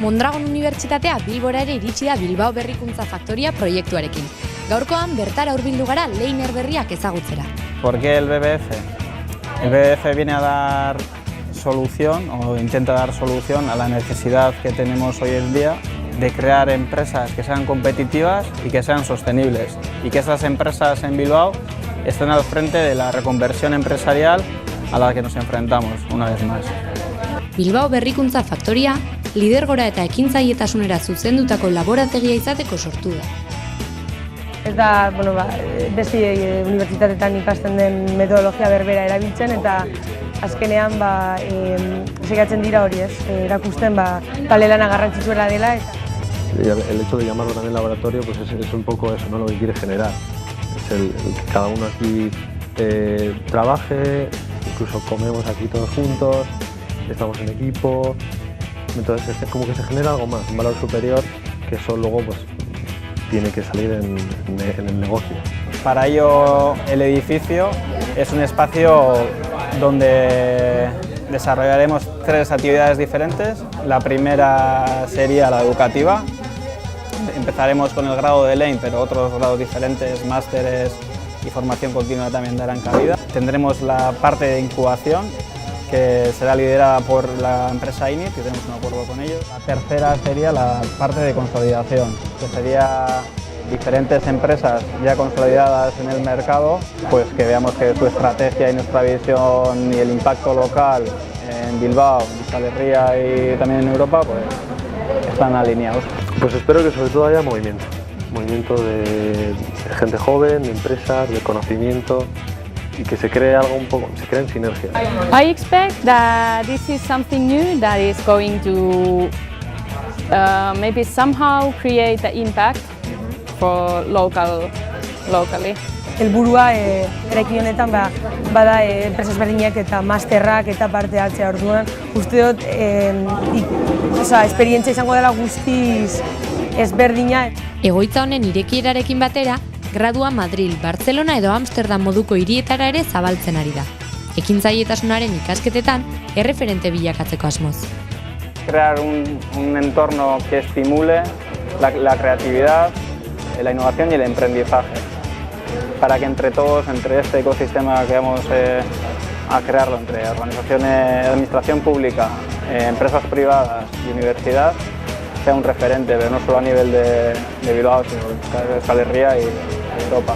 Mondragon Unibertsitatea Bilbora ere iritsi da Bilbao Berrikuntza Faktoria proiektuarekin. Gaurkoan bertara hurbildu gara Leiner berriak ezagutzera. ¿Por qué el BBF? El BBF viene a dar solución o intenta dar solución a la necesidad que tenemos hoy en día de crear empresas que sean competitivas y que sean sostenibles, y que estas empresas en Bilbao estén al frente de la reconversión empresarial a la que nos enfrentamos una vez más. Bilbao Berrikuntza Faktoria lidergora eta ekintzailetasunera zuzendutako laborategia izateko sortu da. Ez da, beste unibertsitateetan ikasten den metodologia berbera erabiltzen eta azkenean saiatzen dira hori, erakusten talde lana garrantzitsuena dela. El hecho de llamarlo también laboratorio pues es un poco eso, ¿no? Lo que quiere generar. Es el que cada uno aquí trabaje, incluso comemos aquí todos juntos, estamos en equipo, entonces es como que se genera algo más, un valor superior que eso luego pues tiene que salir en el negocio. Para ello el edificio es un espacio donde desarrollaremos 3 actividades diferentes. La primera sería la educativa. Empezaremos con el grado de Lein, pero otros grados diferentes, másteres y formación continua también darán cabida. Tendremos la parte de incubación, que será liderada por la empresa INIT, que tenemos un acuerdo con ellos. La tercera sería la parte de consolidación, que sería diferentes empresas ya consolidadas en el mercado, pues que veamos que su estrategia y nuestra visión y el impacto local en Bilbao, en Euskal Herria y también en Europa, pues están alineados. Pues espero que sobre todo haya movimiento de gente joven, de empresas, de conocimiento, y que se cree algo se creen sinergias. I expect that this is something new that is going to maybe somehow create the impact for locally. Helburua eraikin honetan bada enpresa ezberdinak eta masterrak eta parte hartzea. Orduan uste dut esperientzia izango dela guztiz ezberdina. Egoitza honen irekierarekin batera, gradua Madril, Barcelona edo Amsterdam moduko hirietara ere zabaltzen ari da. Ekintzailetasunaren ikasketetan erreferente bilakatzeko asmoz. Crear un entorno que estimule la creatividad, la innovación y el emprendizaje, para que entre todos, entre este ecosistema que vamos a crearlo, entre organizaciones, administración pública, empresas privadas y universidad, sea un referente, pero no solo a nivel de Bilbao, sino de Euskal Herria y Europa.